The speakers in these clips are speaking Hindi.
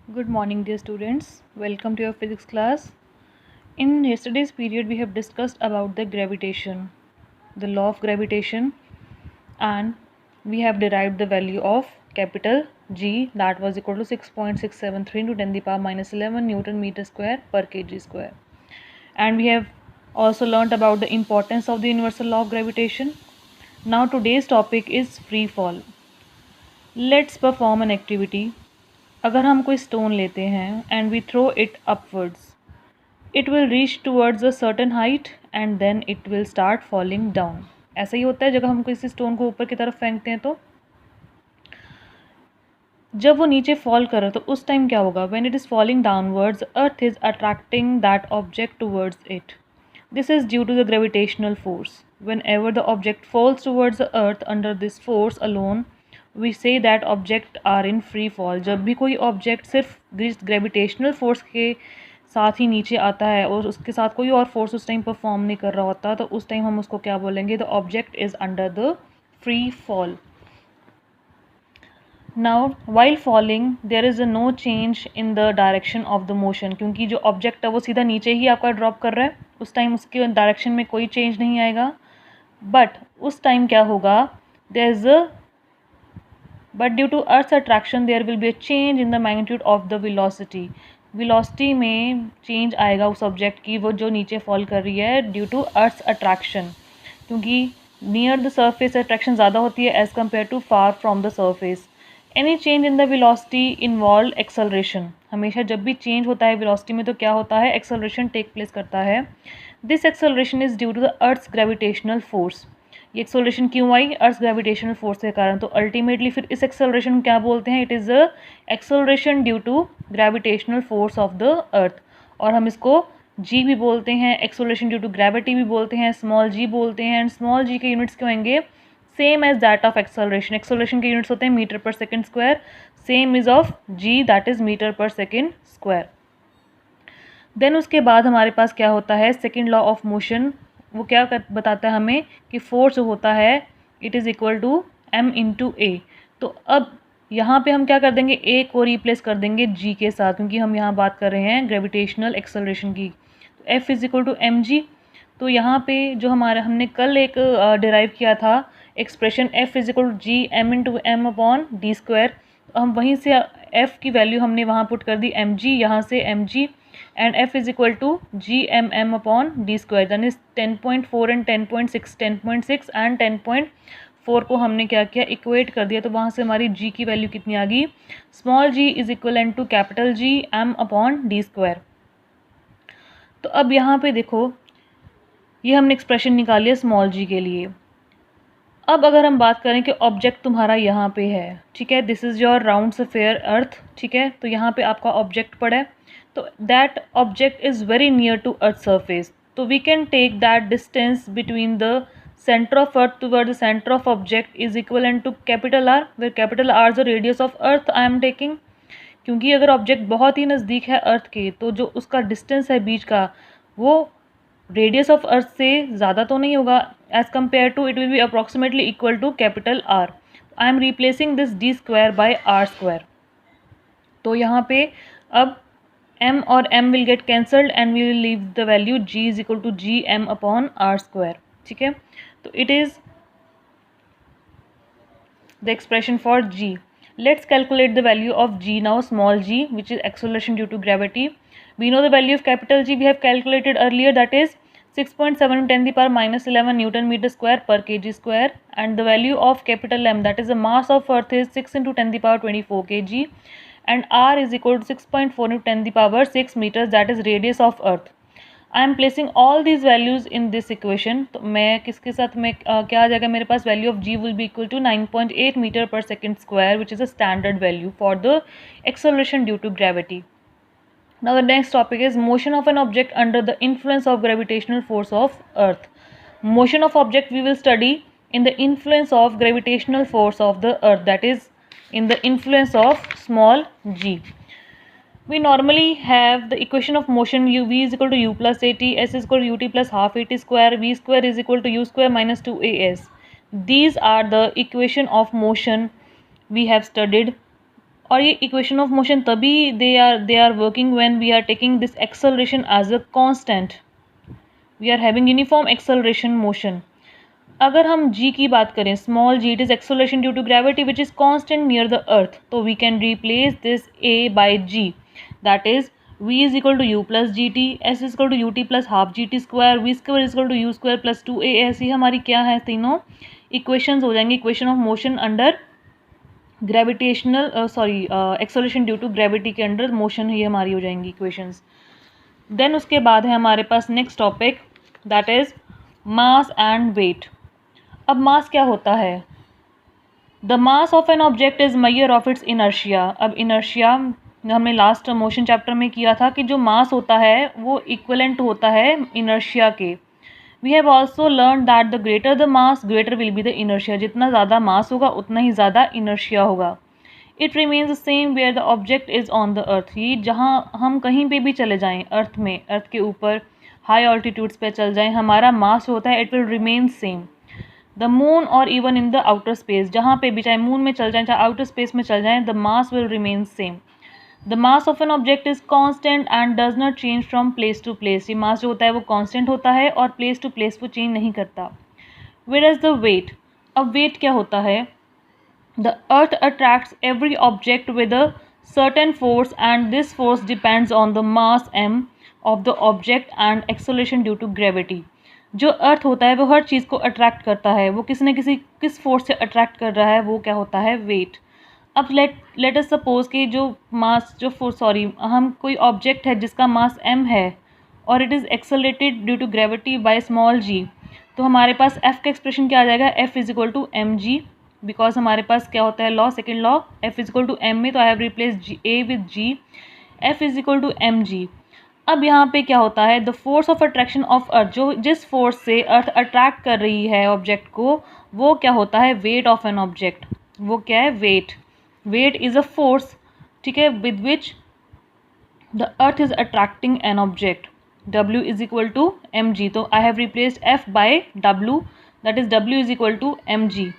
Good morning, dear students. Welcome to your physics class. In yesterday's period, we have discussed about the gravitation, the law of gravitation, and we have derived the value of capital G, that was equal to 6.673 into 10 to the power minus 11 Newton meter square per kg square. And we have also learnt about the importance of the universal law of gravitation. Now today's topic is free fall. Let's perform an activity. अगर हम कोई स्टोन लेते हैं and we throw it upwards, it will reach towards a certain height and then it will start falling down. ऐसा ही होता है जब हम किसी स्टोन को ऊपर की तरफ फेंकते हैं तो जब वो नीचे फॉल करे तो उस टाइम क्या होगा? When it is falling downwards, earth is attracting that object towards it. This is due to the gravitational force. Whenever the object falls towards the earth under this force alone, we say that object are in free fall. जब भी कोई ऑब्जेक्ट सिर्फ ग्रेविटेशनल फोर्स के साथ ही नीचे आता है और उसके साथ कोई और फोर्स उस टाइम परफॉर्म नहीं कर रहा होता, तो उस टाइम हम उसको क्या बोलेंगे? The object is under the free fall. Now while falling there is a no change in the direction of the motion, क्योंकि जो ऑब्जेक्ट है वो सीधा नीचे ही आपका ड्रॉप कर रहा है, उस टाइम उसके डायरेक्शन में कोई चेंज नहीं आएगा. बट उस टाइम क्या होगा? There is a but due to earth's attraction there will be a change in the magnitude of the velocity. Velocity में चेंज आएगा उस ऑब्जेक्ट की, वो जो नीचे फॉल कर रही है, ड्यू टू अर्थ्स अट्रैक्शन, क्योंकि नियर द सरफेस अट्रैक्शन ज़्यादा होती है as compare to far from the surface. Any change in the velocity involve acceleration. हमेशा जब भी चेंज होता है वेलोसिटी में तो क्या होता है? एक्सेलरेशन टेक प्लेस करता है. This acceleration is due to the earth's gravitational force. ये एक्सेलरेशन क्यों आई? अर्थ ग्रेविटेशनल फोर्स के कारण. तो अल्टीमेटली फिर इस एक्सेलरेशन क्या बोलते हैं? It is a acceleration due to gravitational force of the earth. और हम इसको जी भी बोलते हैं, एक्सेलरेशन ड्यू टू ग्रेविटी भी बोलते हैं, स्मॉल जी बोलते हैं. एंड स्मॉल जी के यूनिट्स क्यों होंगे? Same as that of acceleration. Acceleration के यूनिट्स होते हैं metre per second square, same is of g, that is metre per second square. Then उसके बाद हमारे पास क्या होता है? Second law of motion. वो क्या बताता है हमें कि फोर्स जो होता है it is equal to m into a. तो अब यहाँ पे हम क्या कर देंगे? ए को रिप्लेस कर देंगे जी के साथ, क्योंकि हम यहाँ बात कर रहे हैं ग्रेविटेशनल एक्सेलरेशन की. तो F is equal to M G. तो यहाँ पे जो हमारा हमने कल एक डिराइव किया था expression F is equal to G M into M upon D square, तो हम वहीं से एफ की वैल्यू हमने वहाँ पुट कर दी एम जी, यहाँ से M G, and F is equal to G M M upon D square. That is 10.4 and 10.6, 10.6 and 10.4 को हमने क्या किया? इक्वेट कर दिया. तो वहाँ से हमारी जी की वैल्यू कितनी आ गई? Small g is equal to capital G M upon D square. तो अब यहाँ पे देखो, ये हमने एक्सप्रेशन निकाली है स्मॉल जी के लिए. अब अगर हम बात करें कि ऑब्जेक्ट तुम्हारा यहाँ पे है, ठीक है, this is your round sphere earth, ठीक है, तो यहाँ पे आपका ऑब्जेक्ट पड़ा है. तो that object is very near to earth surface. तो we can take that distance between the centre of earth toward the centre of object is equal to capital R, where capital R is the radius of earth I am taking. क्योंकि अगर ऑब्जेक्ट बहुत ही नज़दीक है अर्थ के, तो जो उसका डिस्टेंस है बीच का, वो रेडियस ऑफ अर्थ से ज़्यादा तो नहीं होगा. As compare to it will be approximately equal to capital R. I am replacing this D square by R square. तो यहाँ पे अब m और m will get cancelled and we will leave the value g is equal to G M upon R square. ठीक है, तो it is the expression for g. Let's calculate the value of g now, small g, which is acceleration due to gravity. We know the value of capital G we have calculated earlier, that is 6.7 10 to the power minus 11 Newton meter square per kg square, and the value of capital M, that is the mass of earth, is 6 into 10 to the power 24 kg, and r is equal to 6.4 into 10 to the power 6 meters, that is radius of earth. I am placing all these values in this equation. तो मैं किसके साथ में क्या आ जाएगा मेरे पास? Value of g will be equal to 9.8 metre per second square, which is a standard value for the acceleration due to gravity. Now the next topic is motion of an object under the influence of gravitational force of earth. Motion of object we will study in the influence of gravitational force of the earth, that is in the influence of small g. We normally have the equation of motion u v is equal to u plus at, s is equal to ut plus half at square, v square is equal to u square minus 2as. These are the equation of motion we have studied और ये इक्वेशन ऑफ मोशन तभी they are working when we are taking this acceleration as a constant, we are having uniform acceleration motion. अगर हम g की बात करें, small g, it is acceleration due to gravity which is constant near the earth, तो we can replace this a by g, that is v is equal to u plus g t, s is equal to u t plus half g T square, v square is equal to u square plus 2a। ऐसी हमारी क्या है, तीनों इक्वेशंस हो जाएंगी equation of motion under gravitational acceleration due to gravity के अंडर मोशन, ही हमारी हो जाएंगी इक्वेशंस। देन उसके बाद है हमारे पास next topic, that is mass and weight. अब मास क्या होता है? The mass of an object is measure of its inertia. अब इनर्शिया हमने लास्ट मोशन चैप्टर में किया था कि जो मास होता है वो इक्वलेंट होता है इनर्शिया के। We have also learn that the greater the mass greater will be the inertia, जितना ज़्यादा मास होगा उतना ही ज़्यादा इनर्शिया होगा। It remains the same where the object is on the earth. ये जहाँ हम कहीं पे भी चले जाएं अर्थ में, अर्थ के ऊपर हाई ऑल्टीट्यूड्स पे चल जाएं, हमारा मास होता है it will remain same. The moon और even in the outer space, जहाँ पे भी, चाहे मून में चल जाएं चाहे आउटर स्पेस में चल जाएं, the mass will remain same. The mass of an object is constant and does not change from place to place. ये मास जो होता है वो कॉन्स्टेंट होता है और प्लेस टू प्लेस वो चेंज नहीं करता। Where is the weight? अब वेट क्या होता है? The earth attracts every object with a certain force and this force depends on the mass m of the object and acceleration due to gravity। जो अर्थ होता है वो हर चीज़ को अट्रैक्ट करता है, वो किसी न किस फोर्स से अट्रैक्ट कर रहा है, वो क्या होता है? वेट। अब लेट अस सपोज कि जो मास जो फोर्स हम कोई ऑब्जेक्ट है जिसका मास m है और it is accelerated due to gravity by small g, तो हमारे पास f का एक्सप्रेशन क्या आ जाएगा? f is equal to M G, because हमारे पास क्या होता है law, second law, f is equal to M में, तो I have replace a with g, f is equal to M G. अब यहाँ पे क्या होता है? The force of attraction of earth, जो जिस फोर्स से अर्थ अट्रैक्ट कर रही है ऑब्जेक्ट को, वो क्या होता है? Weight of an object. वो क्या है? Weight. Weight is a force, ठीक है, with which the earth is attracting an object. w is equal to M G, तो I have replaced f by w, that is w is equal to M g.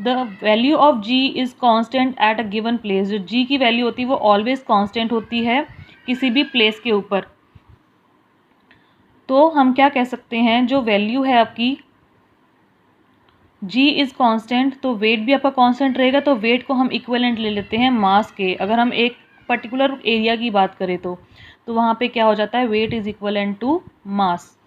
The value of g is constant at a given place. जो g की वैल्यू होती है वो ऑलवेज कॉन्स्टेंट होती है किसी भी प्लेस के ऊपर। तो हम क्या कह सकते हैं, जो वैल्यू है आपकी g इज़ कांस्टेंट, तो वेट भी आपका कांस्टेंट रहेगा। तो वेट को हम इक्विवेलेंट ले लेते हैं मास के। अगर हम एक पर्टिकुलर एरिया की बात करें तो वहाँ पे क्या हो जाता है? Weight is equivalent to mass.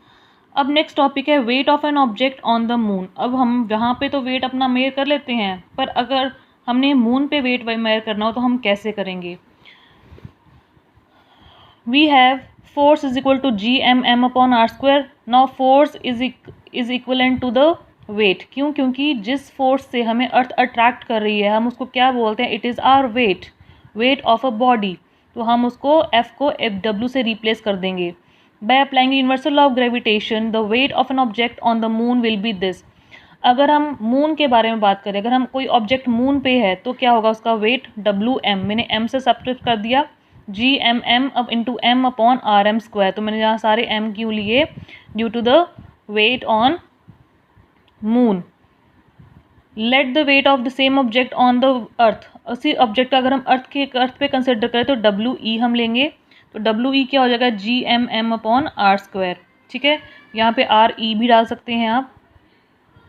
अब नेक्स्ट टॉपिक है weight of an object on the moon. अब हम यहाँ पे तो वेट अपना मेयर कर लेते हैं, पर अगर हमने मून पे वेट मेयर करना हो तो हम कैसे करेंगे? We have force is equal to G M M upon R square. Now force is equivalent to the weight. क्यों? क्योंकि जिस फोर्स से हमें अर्थ अट्रैक्ट कर रही है हम उसको क्या बोलते हैं? It is our weight, weight of a body. तो हम उसको एफ को एफ डब्ल्यू से रिप्लेस कर देंगे। By applying universal law of gravitation the weight of an object on the moon will be this. अगर हम मून के बारे में बात करें, अगर हम कोई ऑब्जेक्ट मून पे है तो क्या होगा उसका वेट? डब्ल्यू एम, मैंने एम से सब्ट्रैक्ट कर दिया, जी एम एम अब into M upon R M square. तो मैंने यहाँ सारे एम क्यों लिए? Due to the weight on moon. Let the weight of the same object on the earth. उसी ऑब्जेक्ट का अगर हम अर्थ पे कंसिडर करें तो डब्ल्यू ई हम लेंगे, तो डब्ल्यू ई क्या हो जाएगा? G M M upon R square. ठीक है, यहाँ पे आर ई भी डाल सकते हैं आप।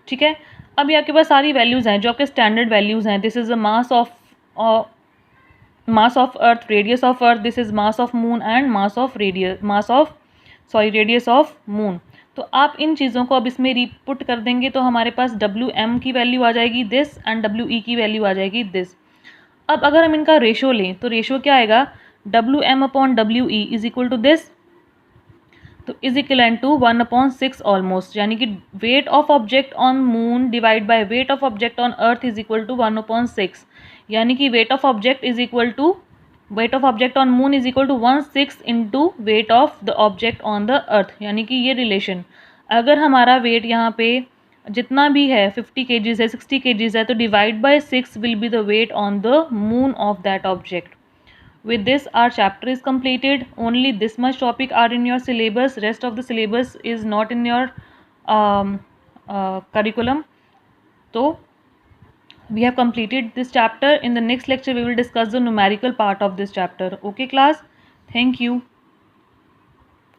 ठीक है, अब ये आपके पास सारी वैल्यूज़ हैं जो आपके स्टैंडर्ड वैल्यूज़ हैं। This is the mass of earth, radius of earth, this is mass of moon and radius of moon. तो आप इन चीज़ों को अब इसमें रीपुट कर देंगे तो हमारे पास डब्ल्यू एम की वैल्यू आ जाएगी दिस एंड डब्ल्यू ई की वैल्यू आ जाएगी दिस। अब अगर हम इनका रेशो लें तो रेशो क्या आएगा? W M upon W E is equal to this, तो इज इक्वलेंट टू 1/6 ऑलमोस्ट, यानी कि weight of object on moon divide by weight of object on earth is equal to 1/6, यानी कि weight of object on moon is equal to 1/6 into weight of the object on the earth. यानी कि ये रिलेशन, अगर हमारा वेट यहाँ पे जितना भी है 50 kgs है, 60 kgs है, तो divide by 6 will be the weight on the moon of that object. With this our chapter is completed. Only this much topic are in your syllabus. Rest of the syllabus is not in your curriculum. तो we have completed this chapter. In the next lecture we will discuss the numerical part of this chapter. Okay class, thank you.